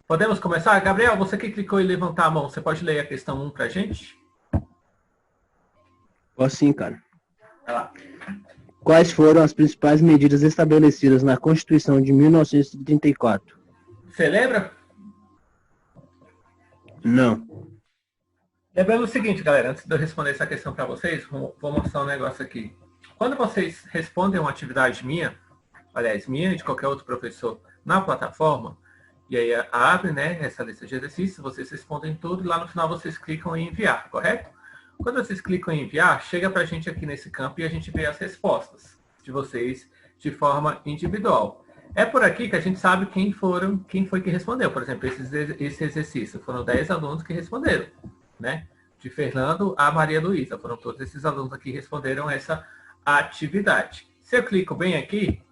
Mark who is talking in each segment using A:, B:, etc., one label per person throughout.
A: Podemos começar? Gabriel, você que clicou em levantar a mão, você pode ler a questão 1 para a gente?
B: Posso sim, cara.
A: Vai lá.
B: Quais foram as principais medidas estabelecidas na Constituição de 1934?
A: Você lembra?
B: Não.
A: Lembrando o seguinte, galera, antes de eu responder essa questão para vocês, vou mostrar um negócio aqui. Quando vocês respondem uma atividade minha, aliás, minha e de qualquer outro professor na plataforma, e aí abre, né, essa lista de exercícios, vocês respondem tudo e lá no final vocês clicam em enviar, correto? Quando vocês clicam em enviar, chega para a gente aqui nesse campo e a gente vê as respostas de vocês de forma individual. É por aqui que a gente sabe quem foi que respondeu. Por exemplo, esse exercício foram 10 alunos que responderam, né? De Fernando a Maria Luísa. Foram todos esses alunos aqui que responderam essa atividade. Se eu clico bem aqui,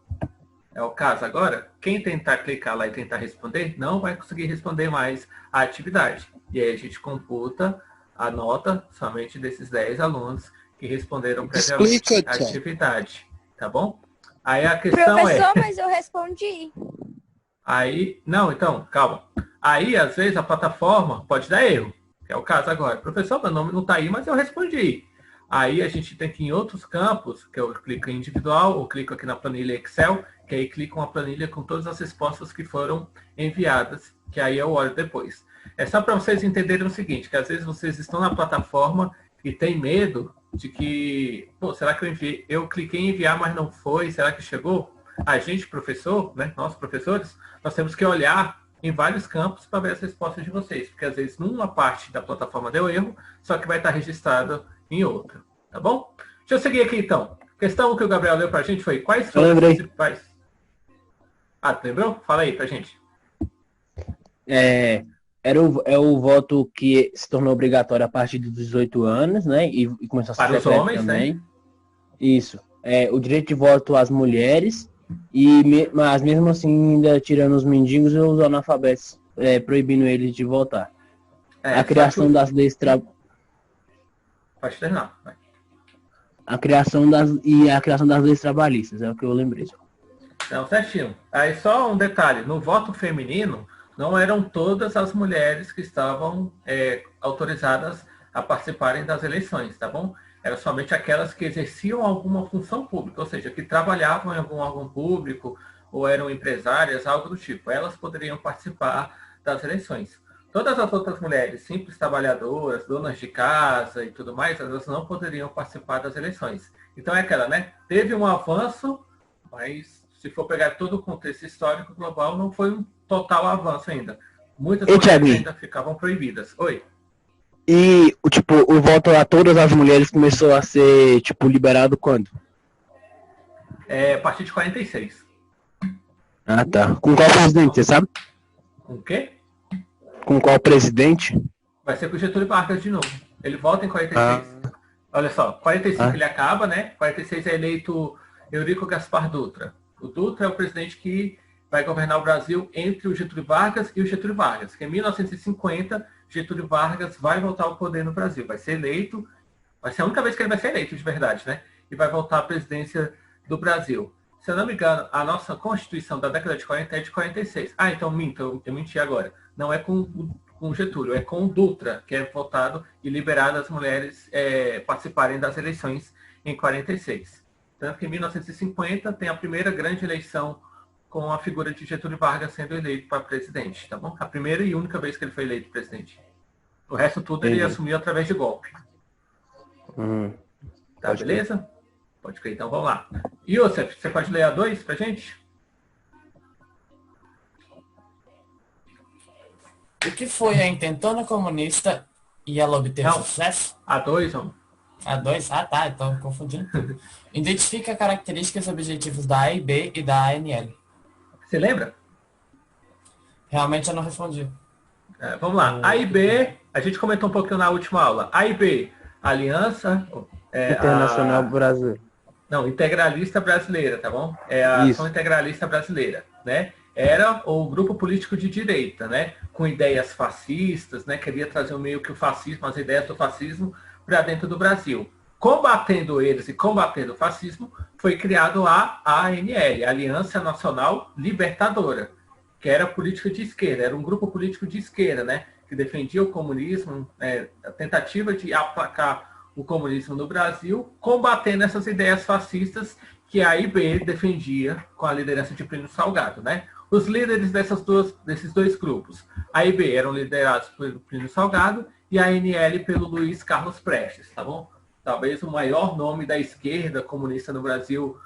A: é o caso agora, quem tentar clicar lá e tentar responder, não vai conseguir responder mais a atividade. E aí a gente computa a nota somente desses 10 alunos que responderam previamente a atividade. Tá bom? Aí a questão
C: Professor, mas eu respondi.
A: Aí, não, então, calma. Aí, às vezes, a plataforma pode dar erro, que é o caso agora. Professor, meu nome não está aí, mas eu respondi. Aí a gente tem que ir em outros campos, que eu clico em individual, ou clico aqui na planilha Excel, que aí clico uma planilha com todas as respostas que foram enviadas, que aí eu olho depois. É só para vocês entenderem o seguinte, que às vezes vocês estão na plataforma e tem medo de que, pô, será que eu cliquei em enviar, mas não foi? Será que chegou? A gente, professor, né, nós professores, nós temos que olhar em vários campos para ver as respostas de vocês, porque às vezes numa parte da plataforma deu erro, só que vai estar registrado em outra, tá bom? Deixa eu seguir aqui então. A questão que o Gabriel leu para a gente foi quais foram as principais... Ah, tu lembrou? Fala aí pra gente.
B: É o voto que se tornou obrigatório a partir dos 18 anos, né? E começou a ser
A: para os homens
B: também.
A: Né?
B: Isso. O direito de voto às mulheres, mas mesmo assim ainda tirando os mendigos e os analfabetos, proibindo eles de votar. A criação das leis
A: Pode terminar. Vai.
B: A criação das leis trabalhistas, é o que eu lembrei.
A: Não, certinho. Aí só um detalhe, no voto feminino, não eram todas as mulheres que estavam autorizadas a participarem das eleições, tá bom? Eram somente aquelas que exerciam alguma função pública, ou seja, que trabalhavam em algum órgão público ou eram empresárias, algo do tipo. Elas poderiam participar das eleições. Todas as outras mulheres, simples trabalhadoras, donas de casa e tudo mais, elas não poderiam participar das eleições. Então é aquela, né? Teve um avanço, mas se for pegar todo o contexto histórico global, não foi um total avanço ainda. Muitas mulheres ainda ficavam proibidas. Oi.
B: E, o voto a todas as mulheres começou a ser, liberado quando?
A: A partir de 46.
B: Ah, tá. Com qual presidente, você sabe?
A: Com o quê?
B: Com qual presidente?
A: Vai ser com o Getúlio Vargas de novo. Ele volta em 46. Olha só, 45 ele acaba, né? 46 é eleito Eurico Gaspar Dutra. O Dutra é o presidente que vai governar o Brasil entre o Getúlio Vargas e o Getúlio Vargas. Que em 1950, Getúlio Vargas vai voltar ao poder no Brasil. Vai ser eleito, vai ser a única vez que ele vai ser eleito de verdade, né? E vai voltar à presidência do Brasil. Se eu não me engano, a nossa Constituição da década de 40 é de 46. Ah, então minto, eu menti agora. Não é com Getúlio, é com o Dutra, que é votado e liberado as mulheres participarem das eleições em 46. Tanto que em 1950 tem a primeira grande eleição com a figura de Getúlio Vargas sendo eleito para presidente, tá bom? A primeira e única vez que ele foi eleito presidente. O resto tudo ele assumiu através de golpe. Tá, beleza? Pode crer, então vamos lá. Youssef, você pode ler a 2 pra gente?
D: O que foi a intentona comunista e ela obteve sucesso?
A: A 2, vamos.
D: A 2? Ah, tá, então confundindo tudo. Identifica características objetivos da A e B e da ANL.
A: Você lembra?
D: Realmente eu não respondi.
A: Vamos lá. A e B, a gente comentou um pouquinho na última aula. A e B, Aliança...
B: Internacional Brasileira.
A: Não, Integralista Brasileira, tá bom? É a Ação Integralista Brasileira, né? Era o grupo político de direita, né? Com ideias fascistas, né? Queria trazer meio que o fascismo, as ideias do fascismo para dentro do Brasil. Combatendo eles e combatendo o fascismo, foi criado a ANL, Aliança Nacional Libertadora, que era política de esquerda, era um grupo político de esquerda, né? Que defendia o comunismo, a tentativa de aplacar o comunismo no Brasil, combatendo essas ideias fascistas que a AIB defendia com a liderança de Plínio Salgado, né? Os líderes desses dois grupos, a AIB eram liderados pelo Plínio Salgado e a ANL pelo Luiz Carlos Prestes, tá bom? Talvez o maior nome da esquerda comunista no Brasil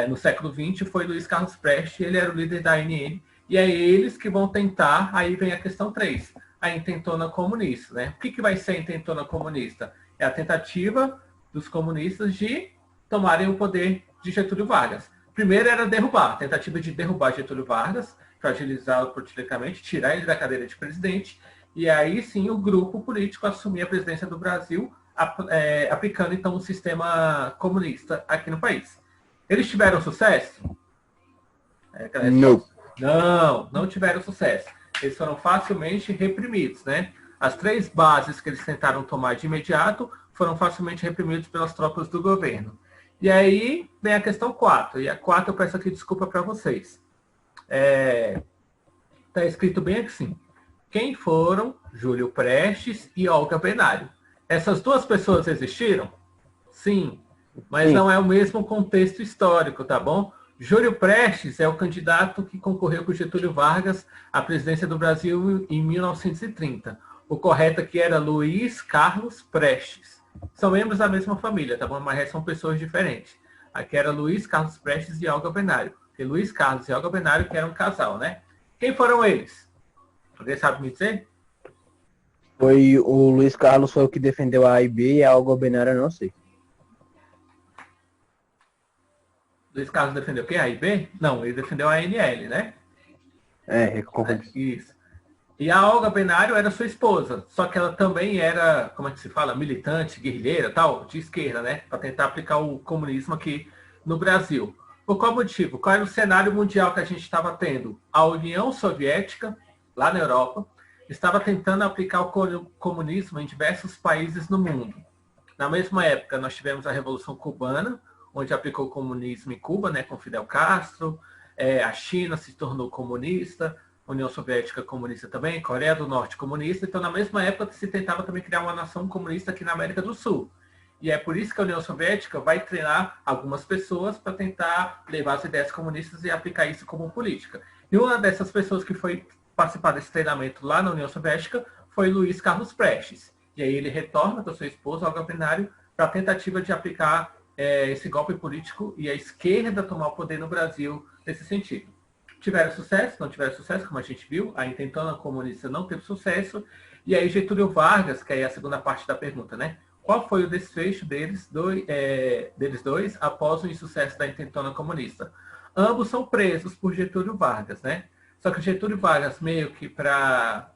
A: no século XX foi Luiz Carlos Prestes, ele era o líder da ANL, e é eles que vão tentar, aí vem a questão 3, a intentona comunista, né? O que vai ser a intentona comunista? É a tentativa dos comunistas de tomarem o poder de Getúlio Vargas. Primeiro era derrubar, a tentativa de derrubar Getúlio Vargas, fragilizá-lo politicamente, tirar ele da cadeira de presidente, e aí sim o grupo político assumir a presidência do Brasil, aplicando então um sistema comunista aqui no país. Eles tiveram sucesso? Não tiveram sucesso. Eles foram facilmente reprimidos, né? As 3 bases que eles tentaram tomar de imediato foram facilmente reprimidos pelas tropas do governo. E aí vem a questão 4. E a 4 eu peço aqui desculpa para vocês. Está escrito bem assim. Quem foram Júlio Prestes e Olga Benário? Essas 2 pessoas existiram? Sim. Mas não é o mesmo contexto histórico, tá bom? Júlio Prestes é o candidato que concorreu com Getúlio Vargas à presidência do Brasil em 1930. O correto aqui era Luiz Carlos Prestes. São membros da mesma família, tá bom? Mas são pessoas diferentes. Aqui era Luiz Carlos Prestes e Olga Benário. E Luiz Carlos e Olga Benário que eram um casal, né? Quem foram eles? Alguém sabe me dizer?
B: Foi o Luiz Carlos foi o que defendeu a AIB e a Olga Benário eu não sei.
A: Luiz Carlos defendeu o quê? A AIB? Não, ele defendeu a ANL, né? Isso. E a Olga Benário era sua esposa, só que ela também era, como é que se fala, militante, guerrilheira, tal, de esquerda, né? Para tentar aplicar o comunismo aqui no Brasil. Por qual motivo? Qual era o cenário mundial que a gente estava tendo? A União Soviética, lá na Europa, estava tentando aplicar o comunismo em diversos países no mundo. Na mesma época, nós tivemos a Revolução Cubana, onde aplicou o comunismo em Cuba, né, com Fidel Castro. A China se tornou comunista, a União Soviética comunista também, Coreia do Norte comunista. Então, na mesma época, se tentava também criar uma nação comunista aqui na América do Sul. E é por isso que a União Soviética vai treinar algumas pessoas para tentar levar as ideias comunistas e aplicar isso como política. E uma dessas pessoas que foi participar desse treinamento lá na União Soviética foi Luiz Carlos Prestes. E aí ele retorna com a sua esposa, Olga Benário, para a tentativa de aplicar esse golpe político e a esquerda tomar o poder no Brasil nesse sentido. Tiveram sucesso? Não tiveram sucesso, como a gente viu. A intentona comunista não teve sucesso. E aí Getúlio Vargas, que é a segunda parte da pergunta, né? Qual foi o desfecho deles dois após o insucesso da intentona comunista? Ambos são presos por Getúlio Vargas, né? Só que Getúlio Vargas, meio que para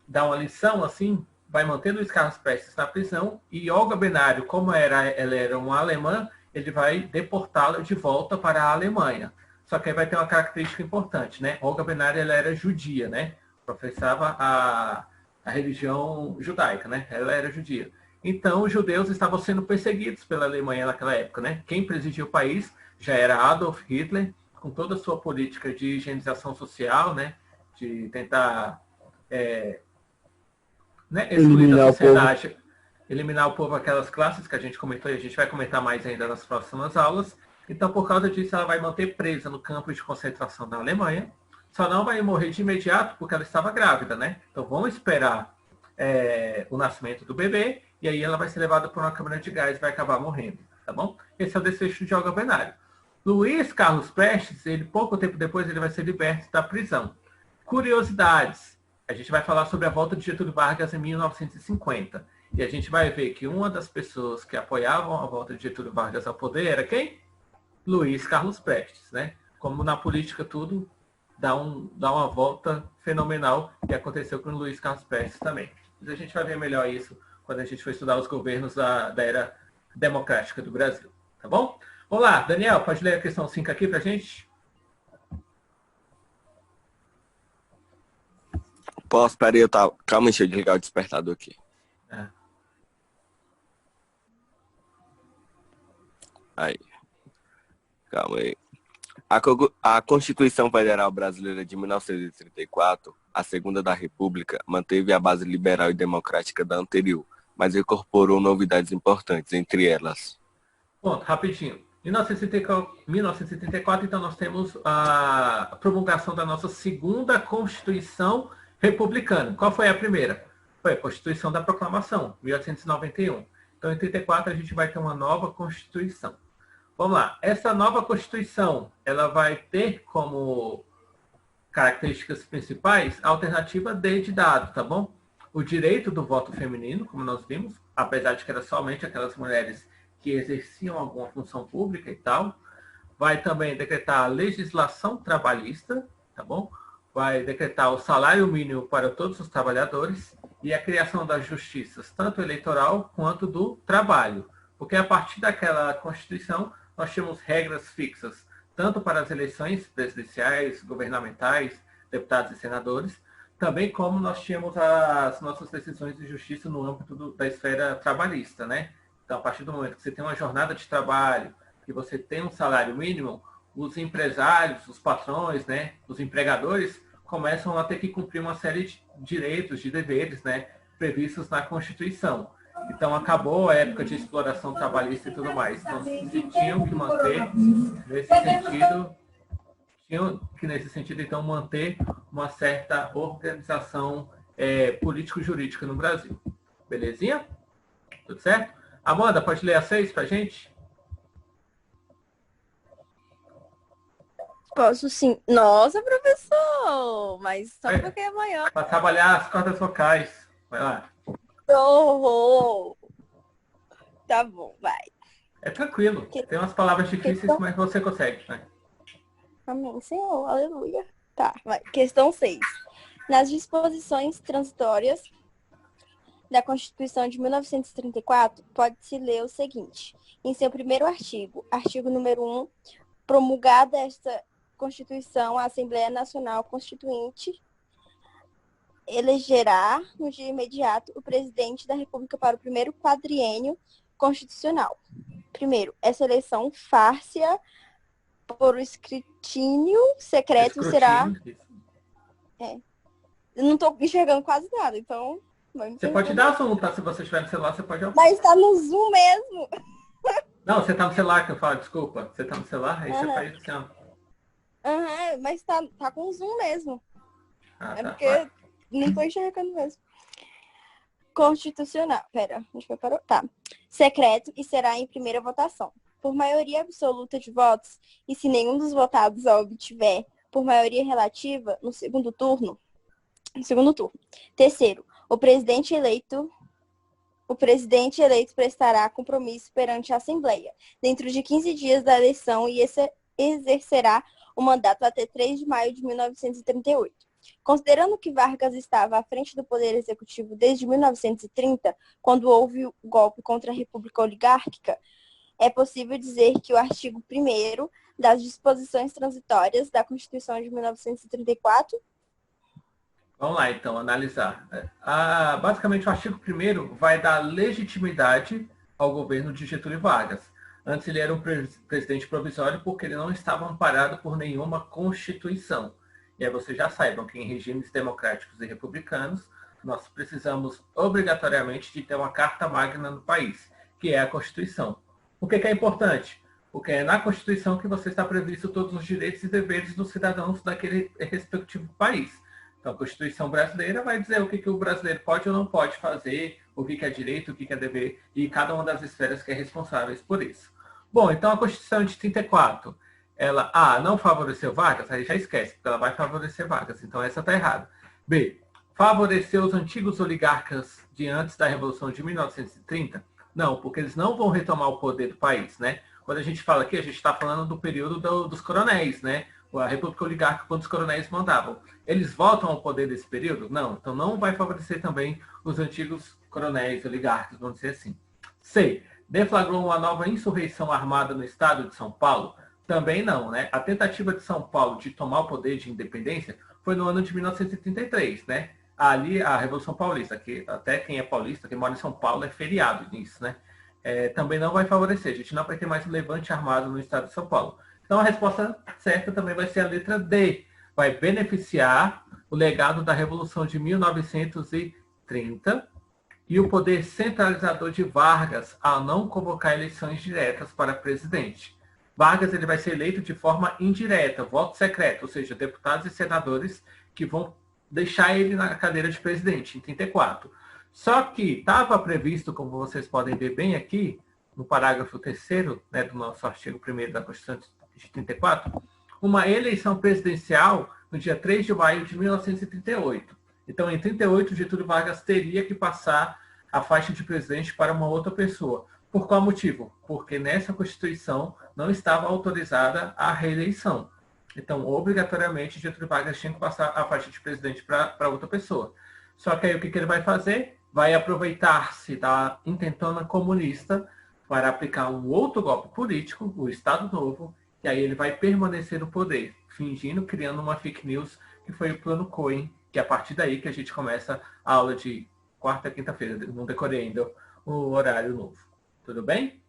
A: dar uma lição, assim, vai manter Luiz Carlos Prestes na prisão e Olga Benário, como ela era uma alemã, ele vai deportá-la de volta para a Alemanha. Só que aí vai ter uma característica importante, né? Olga Benário, ela era judia, né? Professava a religião judaica, né? Ela era judia. Então, os judeus estavam sendo perseguidos pela Alemanha naquela época, né? Quem presidia o país já era Adolf Hitler, com toda a sua política de higienização social, né? De tentar excluir da sociedade, eliminar o povo, aquelas classes que a gente comentou e a gente vai comentar mais ainda nas próximas aulas. Então, por causa disso, ela vai manter presa no campo de concentração da Alemanha. Só não vai morrer de imediato porque ela estava grávida, né? Então, vamos esperar o nascimento do bebê e aí ela vai ser levada para uma câmara de gás e vai acabar morrendo, tá bom? Esse é o desfecho de Olga Benário. Luiz Carlos Prestes, ele pouco tempo depois, ele vai ser liberto da prisão. Curiosidades. A gente vai falar sobre a volta de Getúlio Vargas em 1950. E a gente vai ver que uma das pessoas que apoiavam a volta de Getúlio Vargas ao poder era quem? Luiz Carlos Prestes, né? Como na política tudo dá uma volta fenomenal e aconteceu com o Luiz Carlos Prestes também. Mas a gente vai ver melhor isso quando a gente for estudar os governos da era democrática do Brasil, tá bom? Vamos lá, Daniel, pode ler a questão 5 aqui pra gente?
E: Posso? Peraí, calma, deixa eu desligar o despertador aqui. Aí. Calma aí. A Constituição Federal Brasileira de 1934, a segunda da República, manteve a base liberal e democrática da anterior, mas incorporou novidades importantes, entre elas.
A: Ponto, rapidinho. Em 1934, então, nós temos a promulgação da nossa segunda Constituição Republicana. Qual foi a primeira? Foi a Constituição da Proclamação, 1891. Então, em 34, a gente vai ter uma nova Constituição. Vamos lá. Essa nova Constituição, ela vai ter como características principais a alternativa D de dado, tá bom? O direito do voto feminino, como nós vimos, apesar de que era somente aquelas mulheres que exerciam alguma função pública e tal. Vai também decretar a legislação trabalhista, tá bom? Vai decretar o salário mínimo para todos os trabalhadores e a criação das justiças, tanto eleitoral quanto do trabalho. Porque a partir daquela Constituição, nós tínhamos regras fixas, tanto para as eleições presidenciais, governamentais, deputados e senadores, também como nós tínhamos as nossas decisões de justiça no âmbito da esfera trabalhista, né? Então, a partir do momento que você tem uma jornada de trabalho, que você tem um salário mínimo, os empresários, os patrões, né, os empregadores, começam a ter que cumprir uma série de direitos, de deveres, né, previstos na Constituição. Então, acabou a época de exploração trabalhista e tudo mais. Então, tinham que manter, nesse sentido, então, manter uma certa organização político-jurídica no Brasil. Belezinha? Tudo certo? Amanda, pode ler a 6 para a gente?
C: Posso sim. Nossa, professor! Mas só porque é amanhã.
A: Para trabalhar as cordas vocais. Vai lá.
C: Oh, tá bom, vai.
A: É tranquilo. Tem umas palavras difíceis, mas você consegue, né?
C: Amém, Senhor. Aleluia. Tá, vai. Questão 6. Nas disposições transitórias da Constituição de 1934, pode-se ler o seguinte. Em seu primeiro artigo, artigo número 1, promulgada esta Constituição, a Assembleia Nacional Constituinte elegerá, no dia imediato, o presidente da República para o primeiro quadriênio constitucional. Primeiro, essa eleição far-se-á por o escrutínio secreto será... Eu não estou enxergando quase nada, então...
A: Você pode dar zoom, tá? Se você estiver no celular, você pode...
C: Mas está no zoom mesmo.
A: Não, você tá no celular que eu falo, desculpa. Você tá no celular, aí você faz assim, ó.
C: Mas tá com zoom mesmo.
A: Tá,
C: porque
A: vai.
C: Não tô enxergando mesmo. Constitucional. Pera, a gente parou. Tá. Secreto e será em primeira votação. Por maioria absoluta de votos, e se nenhum dos votados a obtiver por maioria relativa no segundo turno. Terceiro, o presidente eleito prestará compromisso perante a Assembleia dentro de 15 dias da eleição e exercerá o mandato até 3 de maio de 1938. Considerando que Vargas estava à frente do Poder Executivo desde 1930, quando houve o golpe contra a República Oligárquica, é possível dizer que o artigo 1º das disposições transitórias da Constituição de 1934...
A: Vamos lá, então, analisar. Basicamente, o artigo 1º vai dar legitimidade ao governo de Getúlio Vargas. Antes ele era um presidente provisório porque ele não estava amparado por nenhuma Constituição. E aí vocês já saibam que em regimes democráticos e republicanos, nós precisamos obrigatoriamente de ter uma carta magna no país, que é a Constituição. Por que é importante? Porque é na Constituição que você está previsto todos os direitos e deveres dos cidadãos daquele respectivo país. Então, a Constituição brasileira vai dizer o que o brasileiro pode ou não pode fazer, o que é direito, o que é dever, e cada uma das esferas que é responsáveis por isso. Bom, então a Constituição de 34, ela, não favoreceu Vargas, aí já esquece, porque ela vai favorecer Vargas, então essa está errada. B, favoreceu os antigos oligarcas de antes da Revolução de 1930? Não, porque eles não vão retomar o poder do país, né? Quando a gente fala aqui, a gente está falando do período dos coronéis, né? A República Oligárquica, quando os coronéis mandavam. Eles voltam ao poder desse período? Não. Então não vai favorecer também os antigos coronéis oligárquicos, vamos dizer assim. C. Deflagrou uma nova insurreição armada no estado de São Paulo? Também não, né? A tentativa de São Paulo de tomar o poder de independência foi no ano de 1933, né? Ali, a Revolução Paulista, que até quem é paulista, quem mora em São Paulo, é feriado nisso, né? Também não vai favorecer. A gente não vai ter mais um levante armado no estado de São Paulo. Então a resposta certa também vai ser a letra D. Vai beneficiar o legado da Revolução de 1930 e o poder centralizador de Vargas ao não convocar eleições diretas para presidente. Vargas ele vai ser eleito de forma indireta, voto secreto, ou seja, deputados e senadores que vão deixar ele na cadeira de presidente, em 34. Só que estava previsto, como vocês podem ver bem aqui, no parágrafo 3º, né, do nosso artigo 1º da Constituição de 34, uma eleição presidencial no dia 3 de maio de 1938. Então, em 38, Getúlio Vargas teria que passar a faixa de presidente para uma outra pessoa. Por qual motivo? Porque nessa Constituição não estava autorizada a reeleição. Então, obrigatoriamente, Getúlio Vargas tinha que passar a faixa de presidente para outra pessoa. Só que aí o que ele vai fazer? Vai aproveitar-se da intentona comunista para aplicar um outro golpe político, o Estado Novo, e aí ele vai permanecer no poder, fingindo, criando uma fake news, que foi o Plano Cohen, que é a partir daí que a gente começa a aula de quarta, quinta-feira. Não decorei ainda o horário novo. Tudo bem?